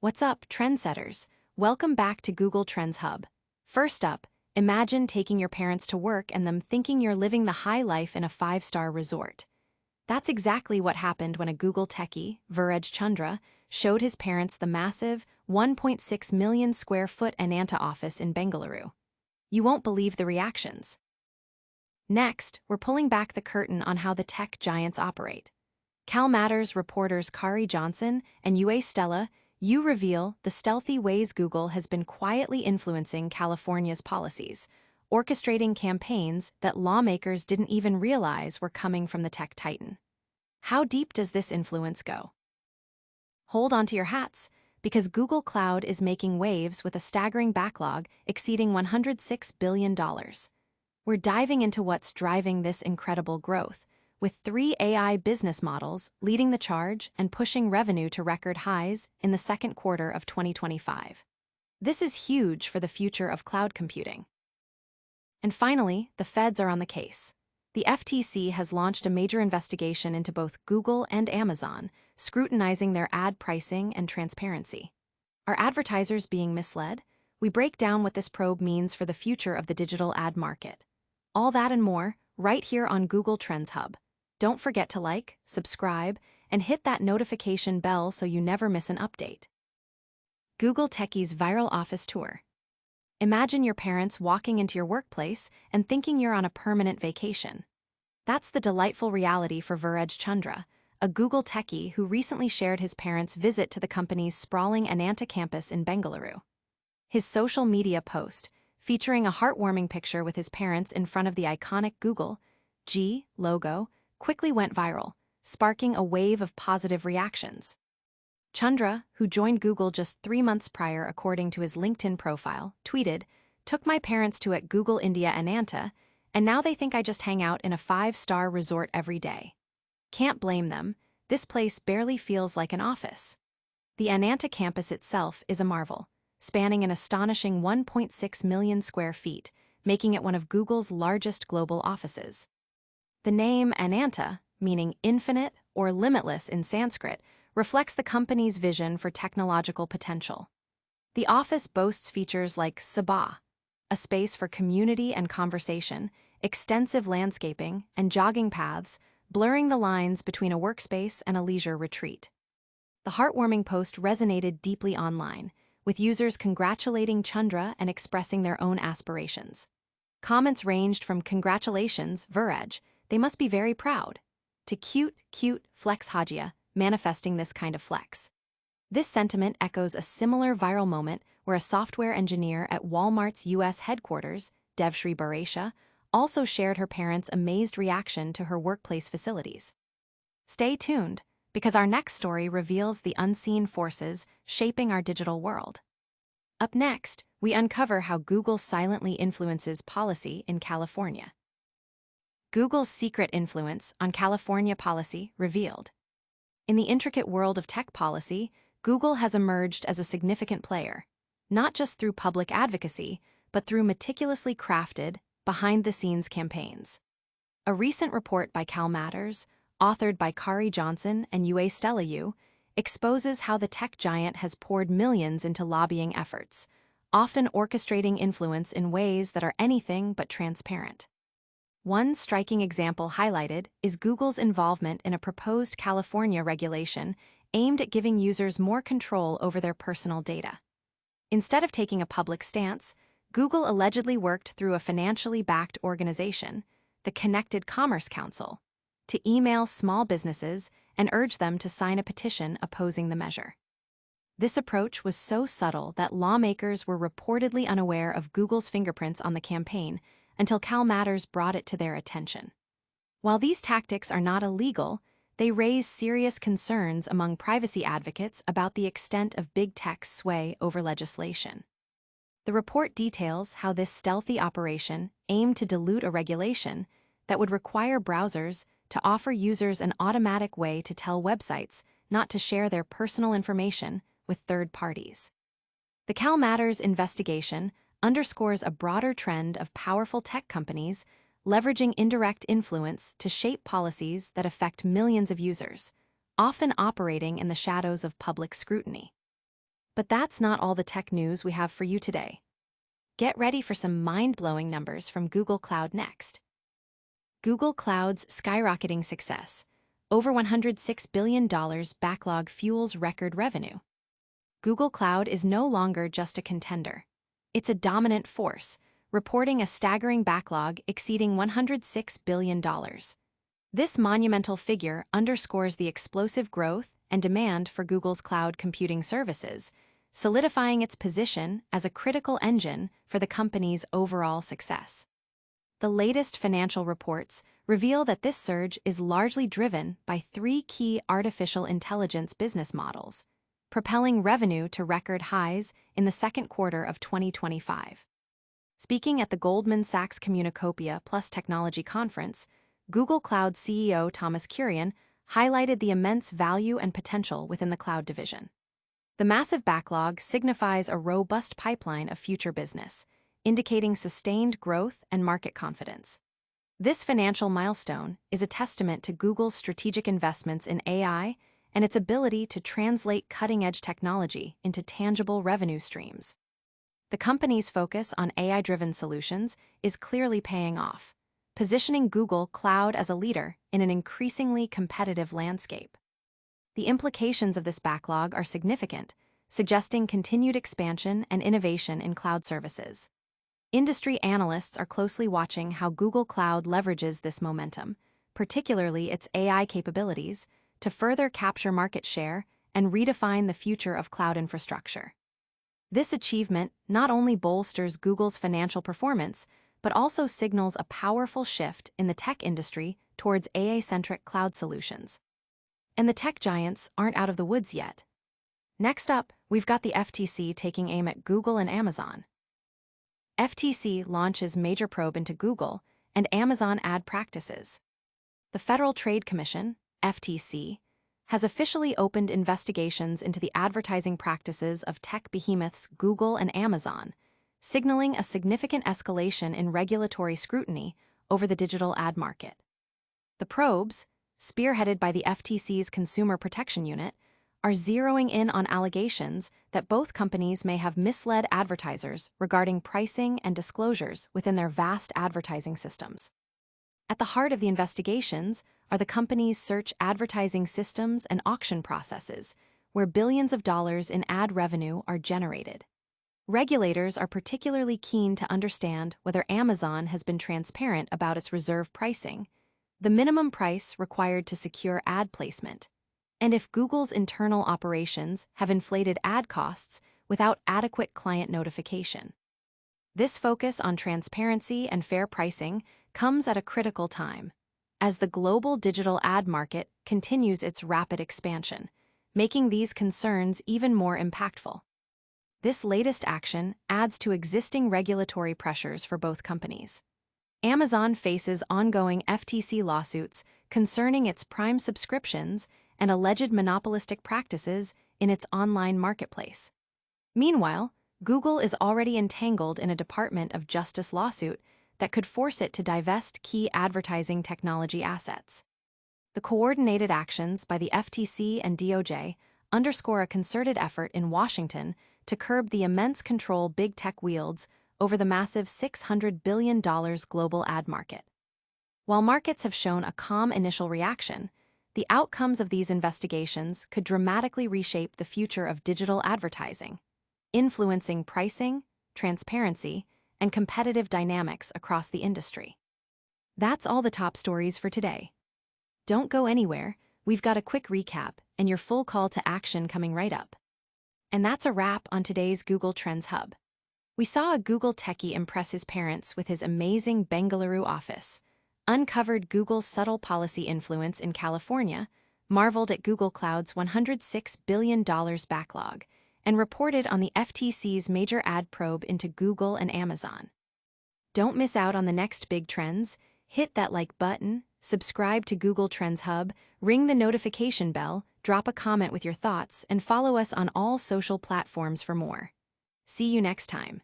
What's up, trendsetters? Welcome back to Google Trends Hub. First up, imagine taking your parents to work and them thinking you're living the high life in a five-star resort. That's exactly what happened when a Google techie, Viraj Chandra, showed his parents the massive 1.6 million square foot Ananta office in Bengaluru. You won't believe the reactions. Next, we're pulling back the curtain on how the tech giants operate. Cal Matters reporters Kari Johnson and Ua Stella reveal the stealthy ways Google has been quietly influencing California's policies, orchestrating campaigns that lawmakers didn't even realize were coming from the tech titan. How deep does this influence go? Hold on to your hats, because Google Cloud is making waves with a staggering backlog exceeding $106 billion. We're diving into what's driving this incredible growth, with 3 AI business models leading the charge and pushing revenue to record highs in the second quarter of 2025. This is huge for the future of cloud computing. And finally, the feds are on the case. The FTC has launched a major investigation into both Google and Amazon, scrutinizing their ad pricing and transparency. Are advertisers being misled? We break down what this probe means for the future of the digital ad market. All that and more, right here on Google Trends Hub. Don't forget to like, subscribe, and hit that notification bell so you never miss an update. Google Techie's viral office tour. Imagine your parents walking into your workplace and thinking you're on a permanent vacation. That's the delightful reality for Viraj Chandra, a Google techie who recently shared his parents' visit to the company's sprawling Ananta campus in Bengaluru. His social media post, featuring a heartwarming picture with his parents in front of the iconic Google G logo, quickly went viral, sparking a wave of positive reactions. Chandra, who joined Google just 3 months prior according to his LinkedIn profile, tweeted, "Took my parents to at Google India Ananta, and now they think I just hang out in a 5-star resort every day. Can't blame them, this place barely feels like an office." The Ananta campus itself is a marvel, spanning an astonishing 1.6 million square feet, making it one of Google's largest global offices. The name Ananta, meaning infinite or limitless in Sanskrit, reflects the company's vision for technological potential. The office boasts features like Sabha, a space for community and conversation, extensive landscaping, and jogging paths, blurring the lines between a workspace and a leisure retreat. The heartwarming post resonated deeply online, with users congratulating Chandra and expressing their own aspirations. Comments ranged from "Congratulations, Viraj, they must be very proud," to cute flex Hajia, manifesting this kind of flex. This sentiment echoes a similar viral moment where a software engineer at Walmart's U.S. headquarters, Devshri Baresha, also shared her parents' amazed reaction to her workplace facilities. Stay tuned, because our next story reveals the unseen forces shaping our digital world. Up next, we uncover how Google silently influences policy in California. Google's secret influence on California policy revealed. In the intricate world of tech policy, Google has emerged as a significant player, not just through public advocacy, but through meticulously crafted, behind-the-scenes campaigns. A recent report by Cal Matters, authored by Kari Johnson and Ua Stella, exposes how the tech giant has poured millions into lobbying efforts, often orchestrating influence in ways that are anything but transparent. One striking example highlighted is Google's involvement in a proposed California regulation aimed at giving users more control over their personal data. Instead of taking a public stance, Google allegedly worked through a financially backed organization, the Connected Commerce Council, to email small businesses and urge them to sign a petition opposing the measure. This approach was so subtle that lawmakers were reportedly unaware of Google's fingerprints on the campaign until Cal Matters brought it to their attention. While these tactics are not illegal, they raise serious concerns among privacy advocates about the extent of big tech's sway over legislation. The report details how this stealthy operation aimed to dilute a regulation that would require browsers to offer users an automatic way to tell websites not to share their personal information with third parties. The Cal Matters investigation underscores a broader trend of powerful tech companies leveraging indirect influence to shape policies that affect millions of users, often operating in the shadows of public scrutiny. But that's not all the tech news we have for you today. Get ready for some mind-blowing numbers from Google Cloud next. Google Cloud's skyrocketing success. Over $106 billion backlog fuels record revenue. Google Cloud is no longer just a contender. It's a dominant force, reporting a staggering backlog exceeding $106 billion. This monumental figure underscores the explosive growth and demand for Google's cloud computing services, solidifying its position as a critical engine for the company's overall success. The latest financial reports reveal that this surge is largely driven by three key artificial intelligence business models, propelling revenue to record highs in the second quarter of 2025. Speaking at the Goldman Sachs Communacopia Plus Technology Conference, Google Cloud CEO Thomas Kurian highlighted the immense value and potential within the cloud division. The massive backlog signifies a robust pipeline of future business, indicating sustained growth and market confidence. This financial milestone is a testament to Google's strategic investments in AI and its ability to translate cutting-edge technology into tangible revenue streams. The company's focus on AI-driven solutions is clearly paying off, positioning Google Cloud as a leader in an increasingly competitive landscape. The implications of this backlog are significant, suggesting continued expansion and innovation in cloud services. Industry analysts are closely watching how Google Cloud leverages this momentum, particularly its AI capabilities, to further capture market share and redefine the future of cloud infrastructure. This achievement not only bolsters Google's financial performance, but also signals a powerful shift in the tech industry towards AI-centric cloud solutions. And the tech giants aren't out of the woods yet. Next up, we've got the FTC taking aim at Google and Amazon. FTC launches major probe into Google and Amazon ad practices. The Federal Trade Commission, FTC, has officially opened investigations into the advertising practices of tech behemoths Google and Amazon, signaling a significant escalation in regulatory scrutiny over the digital ad market. The probes, spearheaded by the FTC's Consumer Protection Unit, are zeroing in on allegations that both companies may have misled advertisers regarding pricing and disclosures within their vast advertising systems. At the heart of the investigations are the company's search advertising systems and auction processes, where billions of dollars in ad revenue are generated. Regulators are particularly keen to understand whether Amazon has been transparent about its reserve pricing, the minimum price required to secure ad placement, and if Google's internal operations have inflated ad costs without adequate client notification. This focus on transparency and fair pricing comes at a critical time, as the global digital ad market continues its rapid expansion, making these concerns even more impactful. This latest action adds to existing regulatory pressures for both companies. Amazon faces ongoing FTC lawsuits concerning its Prime subscriptions and alleged monopolistic practices in its online marketplace. Meanwhile, Google is already entangled in a Department of Justice lawsuit that could force it to divest key advertising technology assets. The coordinated actions by the FTC and DOJ underscore a concerted effort in Washington to curb the immense control big tech wields over the massive $600 billion global ad market. While markets have shown a calm initial reaction, the outcomes of these investigations could dramatically reshape the future of digital advertising, influencing pricing, transparency, and competitive dynamics across the industry. That's all the top stories for today. Don't go anywhere, we've got a quick recap and your full call to action coming right up. And that's a wrap on today's Google Trends Hub. We saw a Google techie impress his parents with his amazing Bengaluru office, uncovered Google's subtle policy influence in California, marveled at Google Cloud's $106 billion backlog, and reported on the FTC's major ad probe into Google and Amazon. Don't miss out on the next big trends. Hit that like button, subscribe to Google Trends Hub, ring the notification bell, drop a comment with your thoughts, and follow us on all social platforms for more. See you next time.